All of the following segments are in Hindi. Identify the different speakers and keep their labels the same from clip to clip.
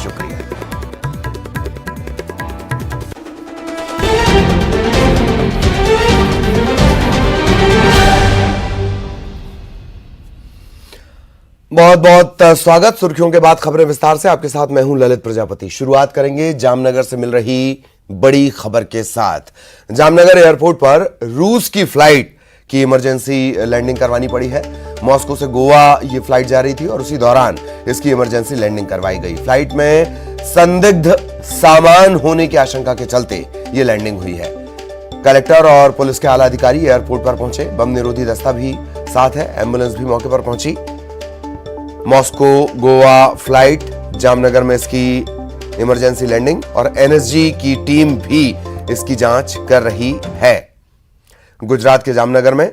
Speaker 1: शुक्रिया। बहुत बहुत स्वागत। सुर्खियों के बाद खबरें विस्तार से। आपके साथ मैं हूं ललित प्रजापति। शुरुआत करेंगे जामनगर से मिल रही बड़ी खबर के साथ। जामनगर एयरपोर्ट पर रूस की फ्लाइट की इमरजेंसी लैंडिंग करवानी पड़ी है। मॉस्को से गोवा ये फ्लाइट जा रही थी और उसी दौरान इसकी इमरजेंसी लैंडिंग करवाई गई। फ्लाइट में संदिग्ध सामान होने की आशंका के चलते ये लैंडिंग हुई है। कलेक्टर और पुलिस के आला अधिकारी एयरपोर्ट पर पहुंचे। बम निरोधी दस्ता भी साथ है। एम्बुलेंस भी मौके पर पहुंची। मॉस्को गोवा फ्लाइट, जामनगर में इसकी इमरजेंसी लैंडिंग और एनएसजी की टीम भी इसकी जांच कर रही है। गुजरात के जामनगर में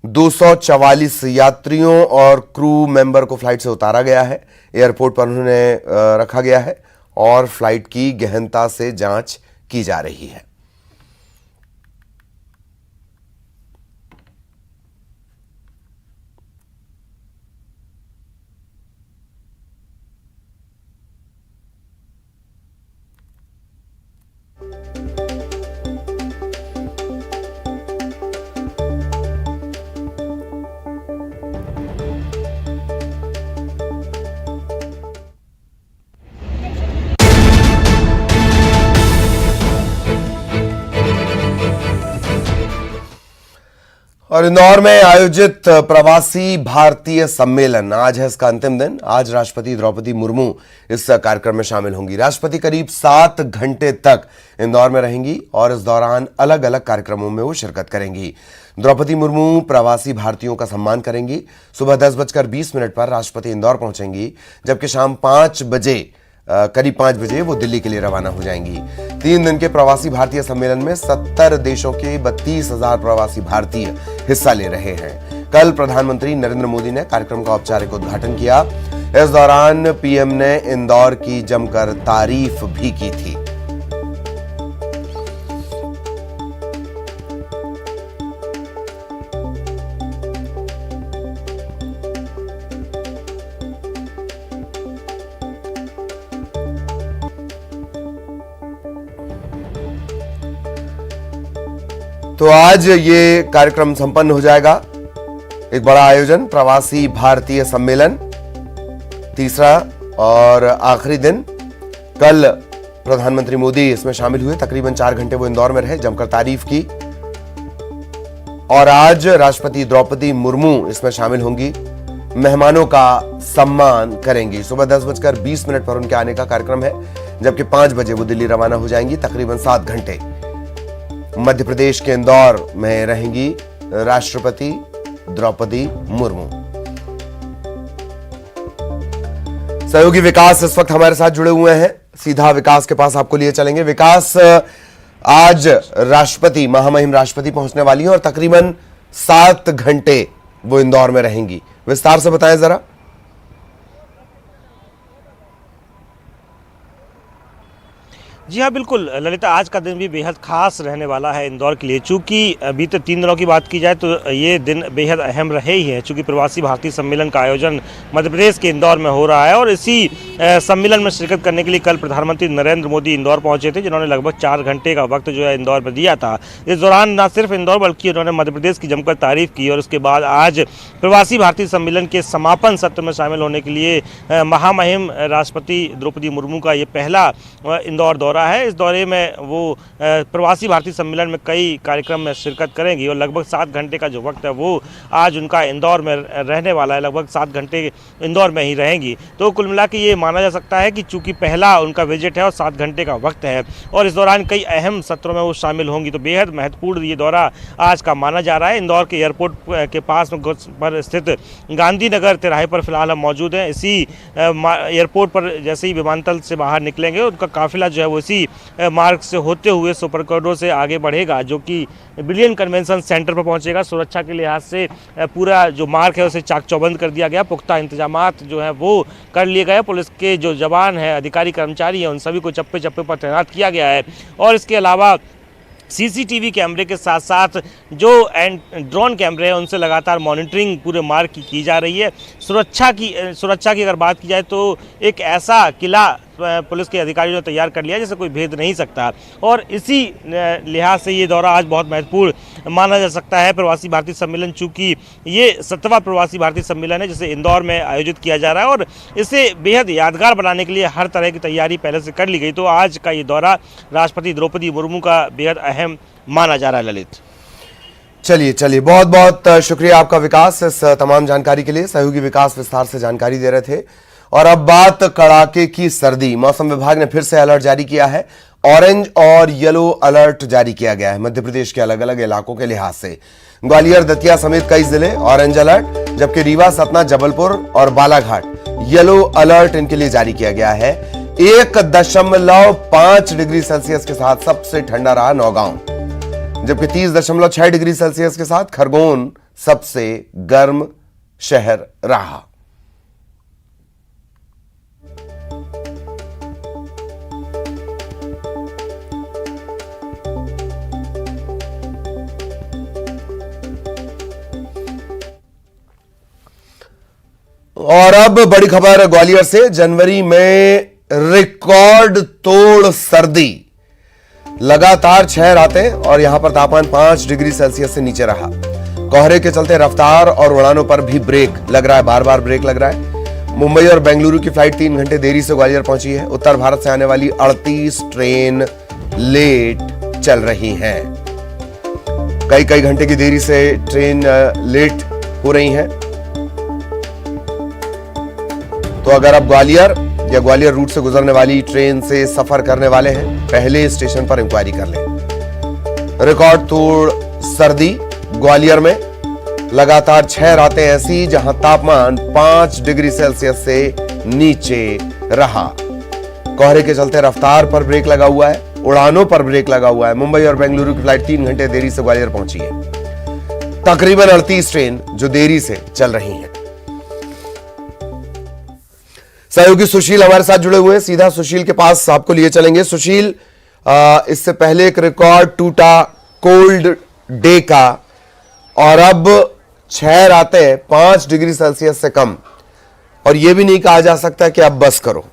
Speaker 1: 244 यात्रियों और क्रू मेंबर को फ्लाइट से उतारा गया है। एयरपोर्ट पर उन्हें रखा गया है और फ्लाइट की गहनता से जांच की जा रही है। और इंदौर में आयोजित प्रवासी भारतीय सम्मेलन, आज है इसका अंतिम दिन। आज राष्ट्रपति द्रौपदी मुर्मू इस कार्यक्रम में शामिल होंगी। राष्ट्रपति करीब 7 घंटे तक इंदौर में रहेंगी और इस दौरान अलग अलग कार्यक्रमों में वो शिरकत करेंगी। द्रौपदी मुर्मू प्रवासी भारतीयोों का सम्मान करेंगी। सुबह 10:20 पर राष्ट्रपति इंदौर पहुंचेंगी, जबकि शाम 5 बजे करीब 5 बजे वो दिल्ली के लिए रवाना हो जाएंगी। 3 दिन के प्रवासी भारतीय सम्मेलन में 70 देशों के 32,000 प्रवासी भारतीय हिस्सा ले रहे हैं। कल प्रधानमंत्री नरेंद्र मोदी ने कार्यक्रम का औपचारिक उद्घाटन किया। इस दौरान पीएम ने इंदौर की जमकर तारीफ भी की थी। तो आज ये कार्यक्रम संपन्न हो जाएगा। एक बड़ा आयोजन, प्रवासी भारतीय सम्मेलन, तीसरा और आखिरी दिन। कल प्रधानमंत्री मोदी इसमें शामिल हुए। तकरीबन 4 घंटे वो इंदौर में रहे, जमकर तारीफ की। और आज राष्ट्रपति द्रौपदी मुर्मू इसमें शामिल होंगी, मेहमानों का सम्मान करेंगी। सुबह 10:20 पर उनके आने का कार्यक्रम है, जबकि 5 बजे वो दिल्ली रवाना हो जाएंगी। तकरीबन 7 घंटे मध्य प्रदेश के इंदौर में रहेंगी राष्ट्रपति द्रौपदी मुर्मू। सहयोगी विकास इस वक्त हमारे साथ जुड़े हुए हैं। सीधा विकास के पास आपको लिए चलेंगे। विकास, आज राष्ट्रपति, महामहिम राष्ट्रपति पहुंचने वाली हैं और तकरीबन 7 घंटे वो इंदौर में रहेंगी। विस्तार से बताएं जरा।
Speaker 2: जी हाँ, बिल्कुल ललिता, आज का दिन भी बेहद खास रहने वाला है इंदौर के लिए। चूँकि अभी तो 3 दिनों की बात की जाए तो ये दिन बेहद अहम रहे ही हैं, चूँकि प्रवासी भारतीय सम्मेलन का आयोजन मध्य प्रदेश के इंदौर में हो रहा है। और इसी सम्मेलन में शिरकत करने के लिए कल प्रधानमंत्री नरेंद्र मोदी इंदौर पहुंचे थे, जिन्होंने लगभग 4 घंटे का वक्त जो है इंदौर में दिया था। इस दौरान न सिर्फ इंदौर बल्कि उन्होंने मध्य प्रदेश की जमकर तारीफ की। और उसके बाद आज प्रवासी भारतीय सम्मेलन के समापन सत्र में शामिल होने के लिए महामहिम राष्ट्रपति द्रौपदी मुर्मू का ये पहला इंदौर दौरा है। इस दौरे में वो प्रवासी भारतीय सम्मेलन में कई कार्यक्रम में शिरकत करेंगी और लगभग 7 घंटे का जो वक्त है वो आज उनका इंदौर में रहने वाला है। लगभग 7 घंटे इंदौर में ही रहेंगी। तो कुल मिला के ये माना जा सकता है कि चूंकि पहला उनका विजिट है और 7 घंटे का वक्त है और इस दौरान कई अहम सत्रों में वो शामिल होंगी, तो बेहद महत्वपूर्ण ये दौरा आज का माना जा रहा है। इंदौर के एयरपोर्ट के पास पर स्थित गांधीनगर तिराहे पर फिलहाल हम मौजूद हैं। इसी एयरपोर्ट पर जैसे ही विमानतल से बाहर निकलेंगे उनका काफिला जो है वो इसी मार्ग से होते हुए सुपर कॉरिडोर से आगे बढ़ेगा, जो कि बिलियन कन्वेंशन सेंटर पर पहुंचेगा। सुरक्षा के लिहाज से पूरा जो मार्ग है उसे चाक चौबंद कर दिया गया। पुख्ता इंतजामात जो है वो कर लिए गए। पुलिस के जो जवान हैं, अधिकारी कर्मचारी हैं, उन सभी को चप्पे चप्पे पर तैनात किया गया है। और इसके अलावा सीसीटीवी कैमरे के साथ साथ जो ड्रोन कैमरे हैं उनसे लगातार मॉनिटरिंग पूरे मार्ग की जा रही है। सुरक्षा की अगर बात की जाए तो एक ऐसा किला पुलिस के अधिकारियों ने तैयार कर लिया, जैसे कोई भेद नहीं सकता। और इसी लिहाज से ये दौरा आज बहुत महत्वपूर्ण माना जा सकता है। प्रवासी भारतीय सम्मेलन, चूँकि ये 7वां प्रवासी भारतीय सम्मेलन है जिसे इंदौर में आयोजित किया जा रहा है और इसे बेहद यादगार बनाने के लिए हर तरह की तैयारी पहले से कर ली गई, तो आज का ये दौरा राष्ट्रपति द्रौपदी मुर्मू का बेहद अहम माना जा रहा है। ललित,
Speaker 1: चलिए बहुत बहुत शुक्रिया आपका विकास, इस तमाम जानकारी के लिए। सहयोगी विकास विस्तार से जानकारी दे रहे थे। और अब बात कड़ाके की सर्दी। मौसम विभाग ने फिर से अलर्ट जारी किया है। ऑरेंज और येलो अलर्ट जारी किया गया है मध्य प्रदेश के अलग अलग इलाकों के लिहाज से। ग्वालियर, दतिया समेत कई जिले ऑरेंज अलर्ट, जबकि रीवा, सतना, जबलपुर और बालाघाट येलो अलर्ट इनके लिए जारी किया गया है। 1.5 डिग्री सेल्सियस के साथ सबसे ठंडा रहा नौगांव, जबकि 30.6 डिग्री सेल्सियस के साथ खरगोन सबसे गर्म शहर रहा। और अब बड़ी खबर ग्वालियर से। जनवरी में रिकॉर्ड तोड़ सर्दी, लगातार 6 रातें और यहां पर तापमान 5 डिग्री सेल्सियस से नीचे रहा। कोहरे के चलते रफ्तार और उड़ानों पर भी ब्रेक लग रहा है, बार बार ब्रेक लग रहा है। मुंबई और बेंगलुरु की फ्लाइट 3 घंटे देरी से ग्वालियर पहुंची है। उत्तर भारत से आने वाली 38 ट्रेन लेट चल रही हैं। कई घंटे की देरी से ट्रेन लेट हो रही हैं। तो अगर आप ग्वालियर या ग्वालियर रूट से गुजरने वाली ट्रेन से सफर करने वाले हैं, पहले स्टेशन पर इंक्वायरी कर लें। रिकॉर्ड तोड़ सर्दी ग्वालियर में, लगातार 6 रातें ऐसी जहां तापमान 5 डिग्री सेल्सियस से नीचे रहा। कोहरे के चलते रफ्तार पर ब्रेक लगा हुआ है, उड़ानों पर ब्रेक लगा हुआ है। मुंबई और बेंगलुरु की फ्लाइट 3 घंटे देरी से ग्वालियर पहुंची है। तकरीबन 38 ट्रेन जो देरी से चल रही हैं। सहयोगी सुशील हमारे साथ जुड़े हुए हैं, सीधा सुशील के पास आपको लिए चलेंगे। सुशील, इससे पहले एक रिकॉर्ड टूटा कोल्ड डे का, और अब 6 रातें 5 डिग्री सेल्सियस से कम, और यह भी नहीं कहा जा सकता कि अब बस करो।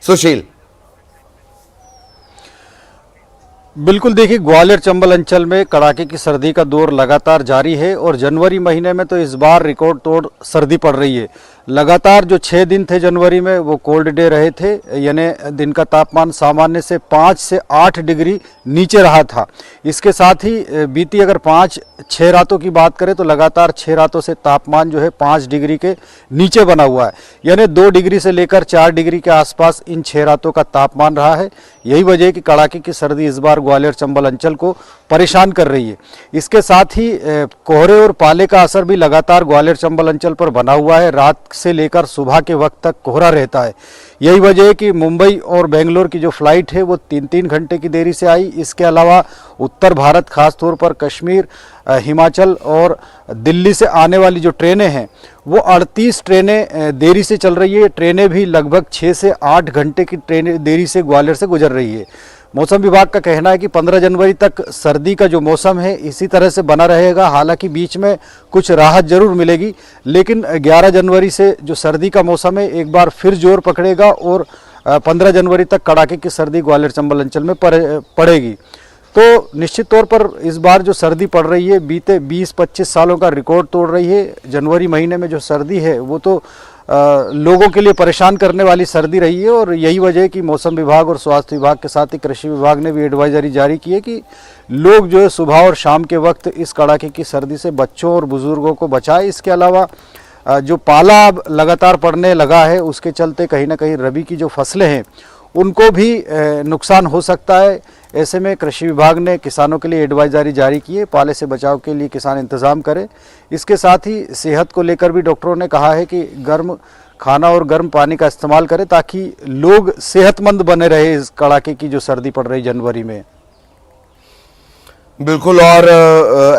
Speaker 1: सुशील,
Speaker 3: बिल्कुल, देखिए ग्वालियर चंबल अंचल में कड़ाके की सर्दी का दौर लगातार जारी है और जनवरी महीने में तो इस बार रिकॉर्ड तोड़ सर्दी पड़ रही है। लगातार जो 6 दिन थे जनवरी में वो कोल्ड डे रहे थे, यानी दिन का तापमान सामान्य से 5 से 8 डिग्री नीचे रहा था। इसके साथ ही बीती अगर 5-6 रातों की बात करें तो लगातार 6 रातों से तापमान जो है 5 डिग्री के नीचे बना हुआ है, यानी 2 डिग्री से लेकर 4 डिग्री के आसपास इन 6 रातों का तापमान रहा है। यही वजह है कि कड़ाके की सर्दी इस बार ग्वालियर चंबल अंचल को परेशान कर रही है। इसके साथ ही कोहरे और पाले का असर भी लगातार ग्वालियर चंबल अंचल पर बना हुआ है। रात से लेकर सुबह के वक्त तक कोहरा रहता है। यही वजह है कि मुंबई और बेंगलोर की जो फ्लाइट है वो 3-3 घंटे की देरी से आई। इसके अलावा उत्तर भारत, खासतौर पर कश्मीर, हिमाचल और दिल्ली से आने वाली जो ट्रेनें हैं वो 38 ट्रेनें देरी से चल रही है। ट्रेनें भी लगभग 6 से 8 घंटे की ट्रेनें देरी से ग्वालियर से गुजर रही है। मौसम विभाग का कहना है कि 15 जनवरी तक सर्दी का जो मौसम है इसी तरह से बना रहेगा। हालांकि बीच में कुछ राहत जरूर मिलेगी, लेकिन 11 जनवरी से जो सर्दी का मौसम है एक बार फिर जोर पकड़ेगा और 15 जनवरी तक कड़ाके की सर्दी ग्वालियर चंबल अंचल में पड़ेगी। तो निश्चित तौर पर इस बार जो सर्दी पड़ रही है बीते 20-25 सालों का रिकॉर्ड तोड़ रही है। जनवरी महीने में जो सर्दी है वो तो लोगों के लिए परेशान करने वाली सर्दी रही है और यही वजह है कि मौसम विभाग और स्वास्थ्य विभाग के साथ ही कृषि विभाग ने भी एडवाइजरी जारी की है कि लोग जो है सुबह और शाम के वक्त इस कड़ाके की सर्दी से बच्चों और बुजुर्गों को बचाए। इसके अलावा जो पाला अब लगातार पड़ने लगा है उसके चलते कहीं ना कहीं रबी की जो फसलें हैं उनको भी नुकसान हो सकता है। ऐसे में कृषि विभाग ने किसानों के लिए एडवाइजरी जारी की है, पाले से बचाव के लिए किसान इंतजाम करें। इसके साथ ही सेहत को लेकर भी डॉक्टरों ने कहा है कि गर्म खाना और गर्म पानी का इस्तेमाल करें ताकि लोग सेहतमंद बने रहे इस कड़ाके की जो सर्दी पड़ रही जनवरी में।
Speaker 1: बिल्कुल, और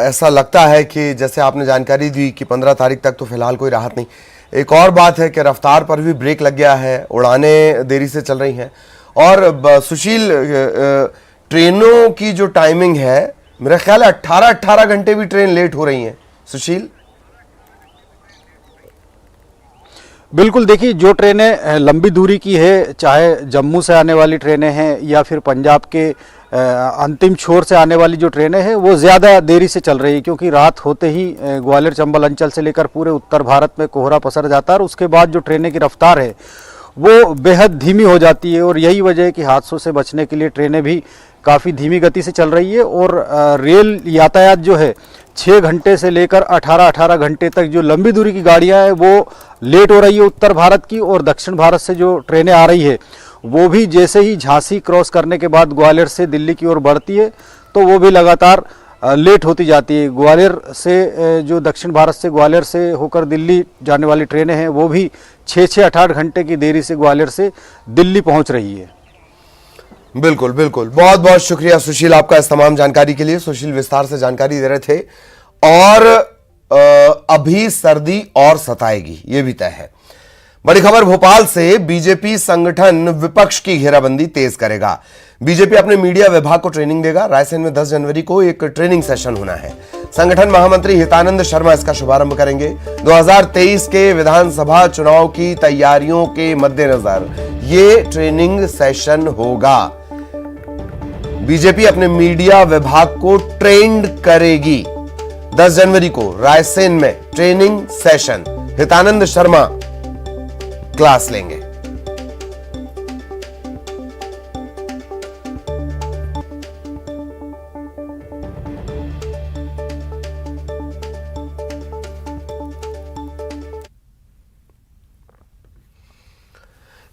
Speaker 1: ऐसा लगता है कि जैसे आपने जानकारी दी कि 15 तारीख तक तो फिलहाल कोई राहत नहीं। एक और बात है कि रफ्तार पर भी ब्रेक लग गया है, उड़ानें देरी से चल रही हैं। और सुशील, ट्रेनों की जो टाइमिंग है मेरा ख्याल है 18 घंटे भी ट्रेन लेट हो रही हैं। सुशील,
Speaker 3: बिल्कुल, देखिए जो ट्रेनें लंबी दूरी की है, चाहे जम्मू से आने वाली ट्रेनें हैं या फिर पंजाब के अंतिम छोर से आने वाली जो ट्रेनें हैं वो ज़्यादा देरी से चल रही है, क्योंकि रात होते ही ग्वालियर चंबल अंचल से लेकर पूरे उत्तर भारत में कोहरा पसर जाता है और उसके बाद जो ट्रेनें की रफ्तार है वो बेहद धीमी हो जाती है। और यही वजह है कि हादसों से बचने के लिए ट्रेनें भी काफ़ी धीमी गति से चल रही है। और रेल यातायात जो है 6 घंटे से लेकर 18 घंटे तक जो लंबी दूरी की गाड़ियां हैं वो लेट हो रही है उत्तर भारत की, और दक्षिण भारत से जो ट्रेनें आ रही है वो भी जैसे ही झांसी क्रॉस करने के बाद ग्वालियर से दिल्ली की ओर बढ़ती है तो वो भी लगातार लेट होती जाती है। ग्वालियर से जो दक्षिण भारत से ग्वालियर से होकर दिल्ली जाने वाली ट्रेनें हैं वो भी 6-8 घंटे की देरी से ग्वालियर से दिल्ली पहुंच रही है।
Speaker 1: बिल्कुल बिल्कुल, बहुत बहुत शुक्रिया सुशील आपका इस तमाम जानकारी के लिए। सुशील विस्तार से जानकारी दे रहे थे। और अभी सर्दी और सताएगी, ये भी तय है। बड़ी खबर भोपाल से, बीजेपी संगठन विपक्ष की घेराबंदी तेज करेगा। बीजेपी अपने मीडिया विभाग को ट्रेनिंग देगा। रायसेन में 10 जनवरी को एक ट्रेनिंग सेशन होना है। संगठन महामंत्री हितानंद शर्मा इसका शुभारंभ करेंगे। 2023 के विधानसभा चुनाव की तैयारियों के मद्देनजर ये ट्रेनिंग सेशन होगा। बीजेपी अपने मीडिया विभाग को ट्रेंड करेगी। 10 जनवरी को रायसेन में training session, Hitanand Sharma class लेंगे।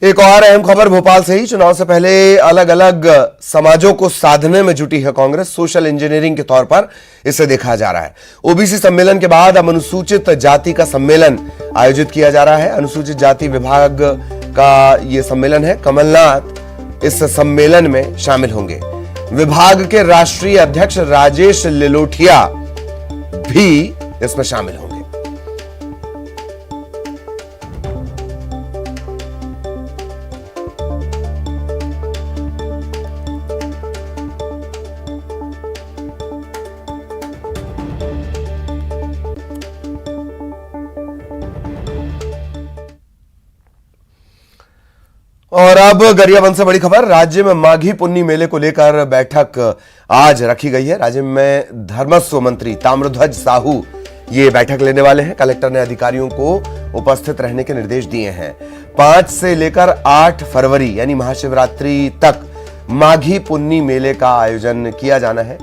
Speaker 1: एक और अहम खबर भोपाल से ही, चुनाव से पहले अलग अलग समाजों को साधने में जुटी है कांग्रेस। सोशल इंजीनियरिंग के तौर पर इसे देखा जा रहा है। ओबीसी सम्मेलन के बाद अब अनुसूचित जाति का सम्मेलन आयोजित किया जा रहा है। अनुसूचित जाति विभाग का यह सम्मेलन है। कमलनाथ इस सम्मेलन में शामिल होंगे। विभाग के राष्ट्रीय अध्यक्ष राजेश लिलोठिया भी इसमें शामिल होंगे। और अब गरियाबंद से बड़ी खबर, राज्य में माघी पुन्नी मेले को लेकर बैठक आज रखी गई है। राज्य में धर्मस्व मंत्री ताम्रध्वज साहू ये बैठक लेने वाले हैं। कलेक्टर ने अधिकारियों को उपस्थित रहने के निर्देश दिए हैं। 5 से लेकर 8 फरवरी यानी महाशिवरात्रि तक माघी पुन्नी मेले का आयोजन किया जाना है।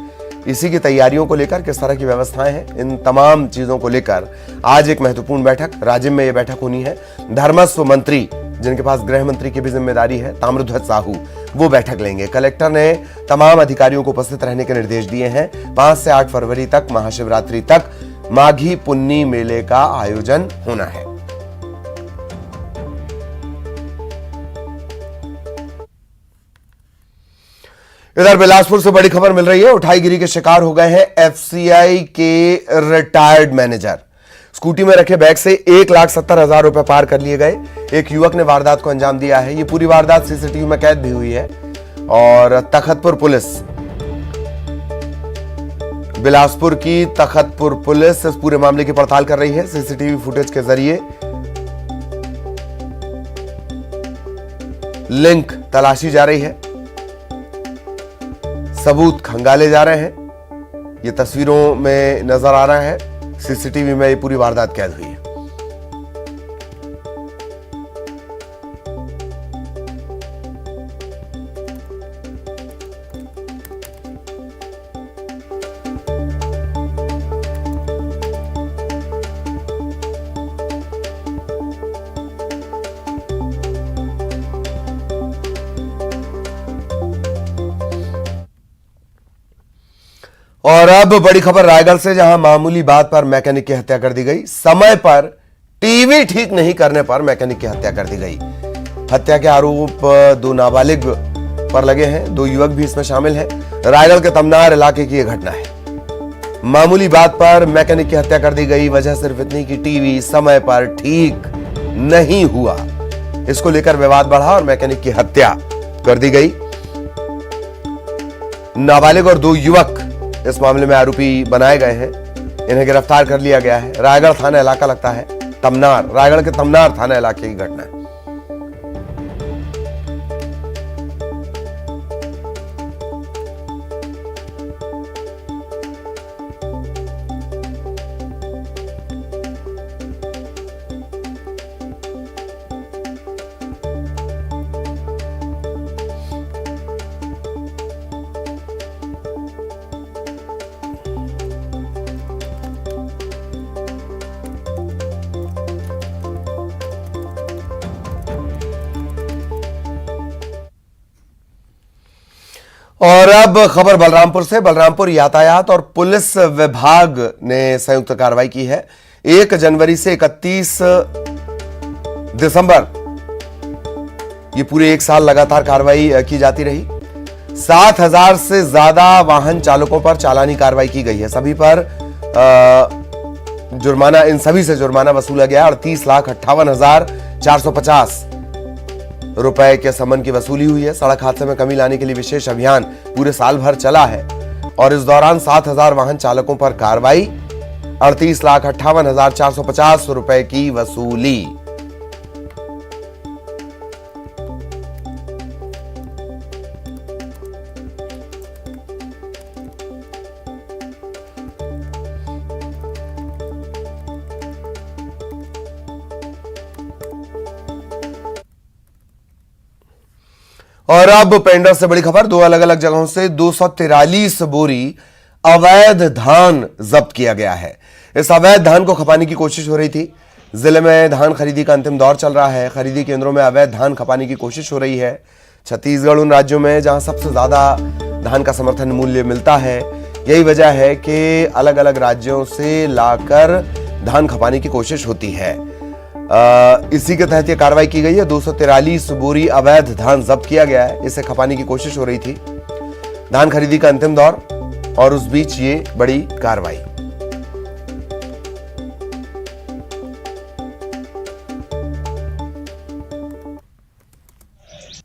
Speaker 1: इसी की तैयारियों को लेकर किस तरह की व्यवस्थाएं हैं, इन तमाम चीजों को लेकर आज एक महत्वपूर्ण बैठक राज्य में यह बैठक होनी है। धर्मस्व मंत्री, जिनके पास गृह मंत्री की भी जिम्मेदारी है, ताम्रध्वज साहू, वो बैठक लेंगे। कलेक्टर ने तमाम अधिकारियों को उपस्थित रहने के निर्देश दिए हैं। 5 से 8 फरवरी तक महाशिवरात्रि तक माघी पुन्नी मेले का आयोजन होना है। इधर बिलासपुर से बड़ी खबर मिल रही है। उठाईगिरी के शिकार हो गए हैं एफसीआई के रिटायर्ड मैनेजर। स्कूटी में रखे बैग से 1,70,000 रुपए पार कर लिए गए। एक युवक ने वारदात को अंजाम दिया है। ये पूरी वारदात सीसीटीवी में कैद भी हुई है। और तखतपुर पुलिस, बिलासपुर की तखतपुर पुलिस इस पूरे मामले की पड़ताल कर रही है। सीसीटीवी फुटेज के जरिए लिंक तलाशी जा रही है, सबूत खंगाले जा रहे हैं। ये तस्वीरों में नजर आ रहा है, सीसीटीवी में ये पूरी वारदात कैद हुई है। और अब बड़ी खबर रायगढ़ से, जहां मामूली बात पर मैकेनिक की हत्या कर दी गई। समय पर टीवी ठीक नहीं करने पर मैकेनिक की हत्या कर दी गई। हत्या के आरोप 2 नाबालिग पर लगे हैं। 2 युवक भी इसमें शामिल हैं। रायगढ़ के तमनार इलाके की यह घटना है। मामूली बात पर मैकेनिक की हत्या कर दी गई। वजह सिर्फ इतनी कि टीवी समय पर ठीक नहीं हुआ। इसको लेकर विवाद बढ़ा और मैकेनिक की हत्या कर दी गई। नाबालिग और 2 युवक इस मामले में आरोपी बनाए गए हैं। इन्हें गिरफ्तार कर लिया गया है। रायगढ़ थाना इलाका लगता है। तमनार, रायगढ़ के तमनार थाना इलाके की घटना है। और अब खबर बलरामपुर से। बलरामपुर यातायात और पुलिस विभाग ने संयुक्त कार्रवाई की है। 1 जनवरी से 31 दिसंबर ये पूरे एक साल लगातार कार्रवाई की जाती रही। 7,000 से ज्यादा वाहन चालकों पर चालानी कार्रवाई की गई है। सभी पर जुर्माना, इन सभी से जुर्माना वसूला गया। 38,58,450 रुपए के समन की वसूली हुई है। सड़क हादसे में कमी लाने के लिए विशेष अभियान पूरे साल भर चला है और इस दौरान 7,000 वाहन चालकों पर कार्रवाई, 38,58,450 रुपए की वसूली। और अब पेंडर से बड़ी खबर। 2 अलग अलग जगहों से 243 बोरी अवैध धान जब्त किया गया है। इस अवैध धान को खपाने की कोशिश हो रही थी। जिले में धान खरीदी का अंतिम दौर चल रहा है। खरीदी केंद्रों में अवैध धान खपाने की कोशिश हो रही है। छत्तीसगढ़ उन राज्यों में जहां सबसे ज्यादा धान का समर्थन मूल्य मिलता है। यही वजह है कि अलग अलग राज्यों से लाकर धान खपाने की कोशिश होती है। इसी के तहत यह कार्रवाई की गई है। 243 बोरी अवैध धान जब्त किया गया है। इसे खपाने की कोशिश हो रही थी। धान खरीदी का अंतिम दौर और उस बीच ये बड़ी कार्रवाई।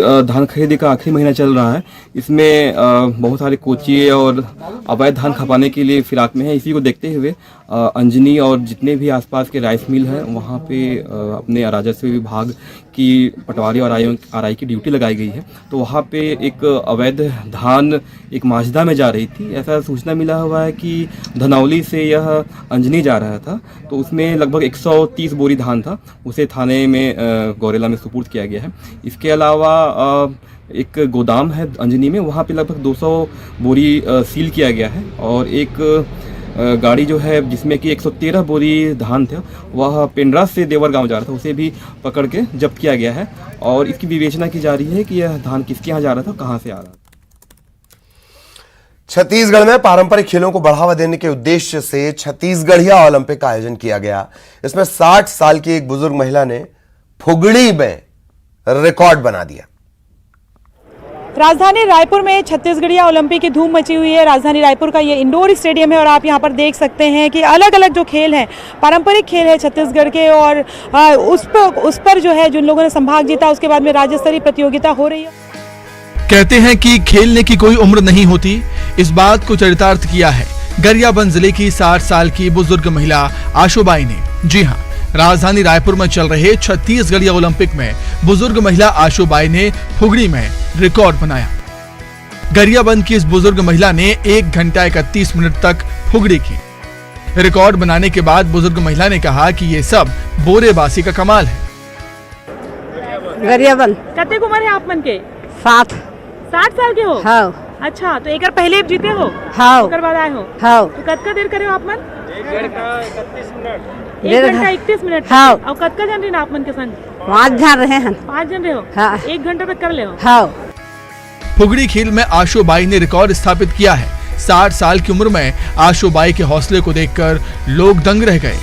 Speaker 4: धान खरीदी का आखिरी महीना चल रहा है। इसमें बहुत सारे कोचिए और अवैध धान खपाने के लिए फिराक में है। इसी को देखते हुए अंजनी और जितने भी आसपास के राइस मिल हैं वहाँ पे अपने राजस्व विभाग की पटवारी और आरआई की ड्यूटी लगाई गई है। तो वहाँ पे एक अवैध धान एक माजदा में जा रही थी। ऐसा सूचना मिला हुआ है कि धनौली से यह अंजनी जा रहा था। तो उसमें लगभग 130 बोरी धान था। उसे थाने में गौरेला में सुपुर्द किया गया है। इसके अलावा एक गोदाम है अंजनी में, वहाँ पे लगभग 200 बोरी सील किया गया है। और एक गाड़ी जो है जिसमें कि 113 बोरी धान था, वह पेंड्रा से देवर गांव जा रहा था, उसे भी पकड़ के जब्त किया गया है। और इसकी विवेचना की जा रही है कि यह धान किसके यहाँ जा रहा था, कहाँ से आ रहा था।
Speaker 1: छत्तीसगढ़ में पारंपरिक खेलों को बढ़ावा देने के उद्देश्य से छत्तीसगढ़िया ओलंपिक का आयोजन किया गया। इसमें 60 साल की एक बुजुर्ग महिला ने फुगड़ी में रिकॉर्ड बना दिया।
Speaker 5: राजधानी रायपुर में छत्तीसगढ़िया ओलंपिक की धूम मची हुई है। राजधानी रायपुर का ये इंडोर स्टेडियम है और आप यहाँ पर देख सकते हैं कि अलग अलग जो खेल हैं, पारंपरिक खेल है छत्तीसगढ़ के, और उस पर जो है जिन लोगों ने संभाग जीता उसके बाद में राज्य स्तरीय प्रतियोगिता हो रही है।
Speaker 6: कहते हैं कि खेलने की कोई उम्र नहीं होती। इस बात को चरितार्थ किया है गरियाबंद जिले की 60 साल की बुजुर्ग महिला आशुबाई ने। जी हाँ, राजधानी रायपुर में चल रहे छत्तीसगढ़िया ओलंपिक में बुजुर्ग महिला आशुबाई ने फुगड़ी में रिकॉर्ड बनाया। गरियाबंद की इस बुजुर्ग महिला ने 1 घंटा 31 मिनट तक फुगड़ी की। रिकॉर्ड बनाने के बाद बुजुर्ग महिला ने कहा कि ये सब बोरेबासी का कमाल है।
Speaker 5: गरियाबंद कते उम्र है आप मन के?
Speaker 7: 60
Speaker 5: साल के हो?
Speaker 7: हाँ।
Speaker 5: अच्छा, तो एक बार पहले जीते हो?
Speaker 7: हाँ।
Speaker 5: ओकर बाद आए हो?
Speaker 7: हाँ।
Speaker 5: तो कतका देर करे हो आप मन? 1 घंटा 31 मिनट।
Speaker 7: हाँ।
Speaker 5: और कतका जन रहे आप मन के संग?
Speaker 7: 5 जन रहे हैं।
Speaker 5: 5 जन रहे हो?
Speaker 7: हाँ।
Speaker 5: 1 घंटा तक कर ले हो?
Speaker 7: हाँ।
Speaker 6: फुगड़ी खेल में आशुबाई ने रिकॉर्ड स्थापित किया है। 60 साल की उम्र में आशुबाई के हौसले को देखकर लोग दंग रह गए।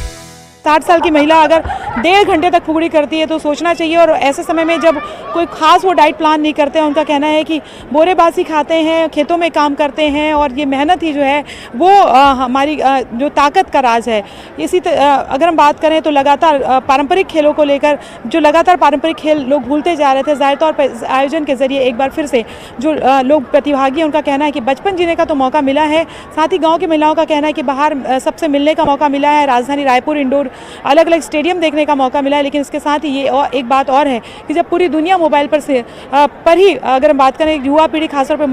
Speaker 5: 60 साल की महिला अगर 1.5 घंटे तक फुगड़ी करती है तो सोचना चाहिए। और ऐसे समय में जब कोई खास वो डाइट प्लान नहीं करते हैं, उनका कहना है कि बोरेबासी खाते हैं, खेतों में काम करते हैं, और ये मेहनत ही जो है वो हमारी जो ताकत का राज है। अगर हम बात करें तो लगातार पारंपरिक खेलों को लेकर जो लगातार पारंपरिक खेल लोग भूलते जा रहे थे, ज़ाहिर तौर पर आयोजन के जरिए एक बार फिर से जो लोग प्रतिभागी हैं उनका कहना है कि बचपन जीने का तो मौका मिला है। साथ ही गाँव की महिलाओं का कहना है कि बाहर सबसे मिलने का मौका मिला है। राजधानी रायपुर इंडोर अलग अलग स्टेडियम देखने का मौका मिला है। लेकिन इसके साथ ही ये और एक बात और है कि जब पूरी दुनिया मोबाइल पर ही अगर हम बात करें, युवा पीढ़ी खासतौर पर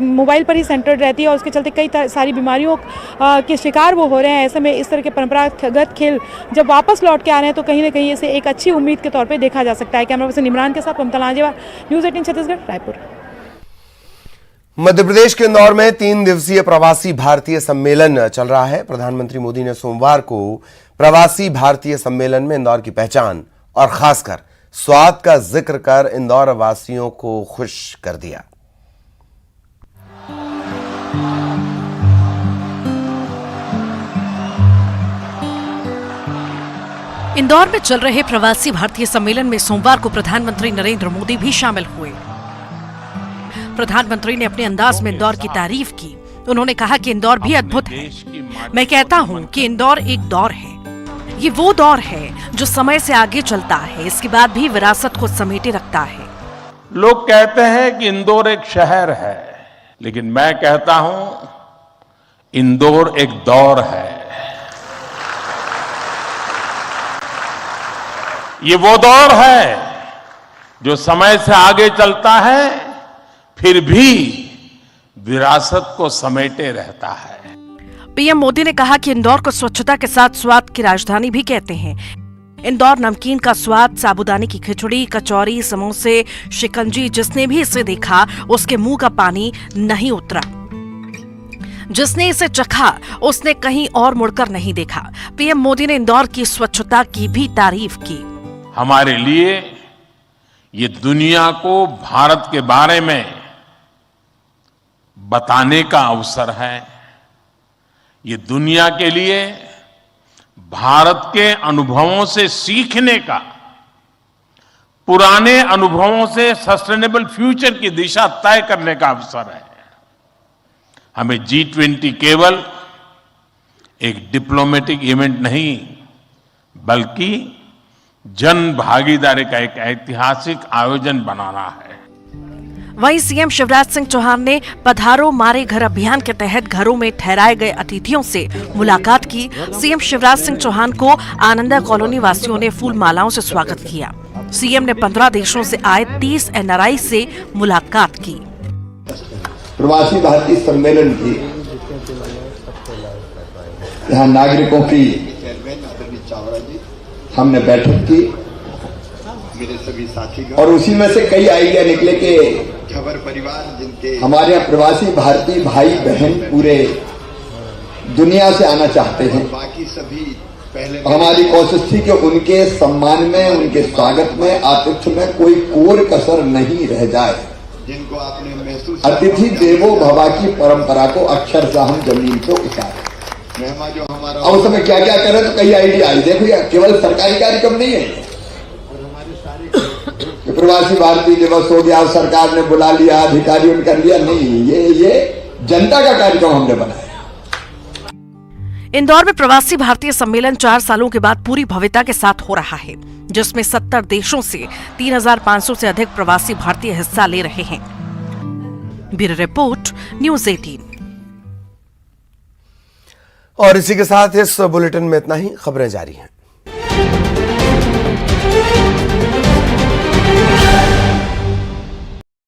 Speaker 5: मोबाइल पर ही सेंटर्ड रहती है और उसके चलते कई सारी बीमारियों के शिकार वो हो रहे हैं। ऐसे में इस तरह के परंपरागत खेल जब वापस लौट के आ रहे हैं तो कहीं ना कहीं इसे एक अच्छी उम्मीद के तौर पे देखा जा सकता है। कैमरा पर्सन इमरान के साथ ममता लांजेवार, न्यूज़ 18 छत्तीसगढ़, रायपुर।
Speaker 1: मध्य प्रदेश के इंदौर में 3 दिवसीय प्रवासी भारतीय सम्मेलन चल रहा है। प्रधानमंत्री मोदी ने सोमवार को प्रवासी भारतीय सम्मेलन में इंदौर की पहचान और खासकर स्वाद का जिक्र कर इंदौर वासियों को खुश कर दिया।
Speaker 7: इंदौर में चल रहे प्रवासी भारतीय सम्मेलन में सोमवार को प्रधानमंत्री नरेंद्र मोदी भी शामिल हुए। प्रधानमंत्री ने अपने अंदाज में इंदौर की तारीफ की। उन्होंने कहा कि इंदौर भी अद्भुत है। मैं कहता हूं कि इंदौर एक दौर है। ये वो दौर है जो समय से आगे चलता है, इसके बाद भी विरासत को समेटे रखता है।
Speaker 8: लोग कहते हैं कि इंदौर एक शहर है, लेकिन मैं कहता हूं इंदौर एक दौर है। ये वो दौर है जो समय से आगे चलता है, फिर भी विरासत को समेटे रहता है।
Speaker 7: पीएम मोदी ने कहा कि इंदौर को स्वच्छता के साथ स्वाद की राजधानी भी कहते हैं। इंदौर नमकीन का स्वाद, साबूदाने की खिचड़ी, कचौरी, समोसे, शिकंजी, जिसने भी इसे देखा उसके मुंह का पानी नहीं उतरा। जिसने इसे चखा उसने कहीं और मुड़कर नहीं देखा। पीएम मोदी ने इंदौर की स्वच्छता की भी तारीफ की।
Speaker 8: हमारे लिए ये दुनिया को भारत के बारे में बताने का अवसर है। ये दुनिया के लिए भारत के अनुभवों से सीखने का, पुराने अनुभवों से सस्टेनेबल फ्यूचर की दिशा तय करने का अवसर है। हमें G20 केवल एक डिप्लोमेटिक इवेंट नहीं, बल्कि जन भागीदारी का एक ऐतिहासिक आयोजन बनाना है।
Speaker 7: वहीं सीएम शिवराज सिंह चौहान ने पधारो मारे घर अभियान के तहत घरों में ठहराए गए अतिथियों से मुलाकात की। सीएम शिवराज सिंह चौहान को आनंदा कॉलोनी वासियों ने फूल मालाओं से स्वागत किया। सीएम ने 15 देशों से आए 30 NRI से मुलाकात की।
Speaker 9: प्रवासी भारतीय सम्मेलन की यहाँ नागरिकों की हमने बैठक की,
Speaker 10: मेरे सभी साथी
Speaker 9: और उसी में से कई आइडिया निकले कि
Speaker 10: खबर परिवार जिनके
Speaker 9: हमारे यहाँ प्रवासी भारतीय भाई बहन पूरे दुनिया से आना चाहते हैं।
Speaker 10: बाकी सभी पहले
Speaker 9: हमारी कोशिश थी कि उनके सम्मान में, उनके स्वागत में, आतिथ्य में कोई कोर कसर नहीं रह जाए।
Speaker 10: जिनको आपने महसूस
Speaker 9: अतिथि देवो भव की परंपरा को अक्षरशः हम जमीन पे उतारे।
Speaker 10: मेहमान जो हमारा
Speaker 9: अब उस समय क्या क्या करें तो कई आइडिया आई। देखो यार, केवल सरकारी कार्यक्रम नहीं है। प्रवासी भारतीय दिवस हो गया, सरकार ने बुला लिया, अधिकारियों ने कर लिया, नहीं, ये जनता का कार्यक्रम हमने बनाया।
Speaker 7: इंदौर में प्रवासी भारतीय सम्मेलन 4 सालों के बाद पूरी भव्यता के साथ हो रहा है, जिसमें 70 देशों से 3500 से अधिक प्रवासी भारतीय हिस्सा ले रहे हैं। Bureau report, news 18।
Speaker 1: और इसी के साथ इस बुलेटिन में इतना ही। खबरें जारी हैं।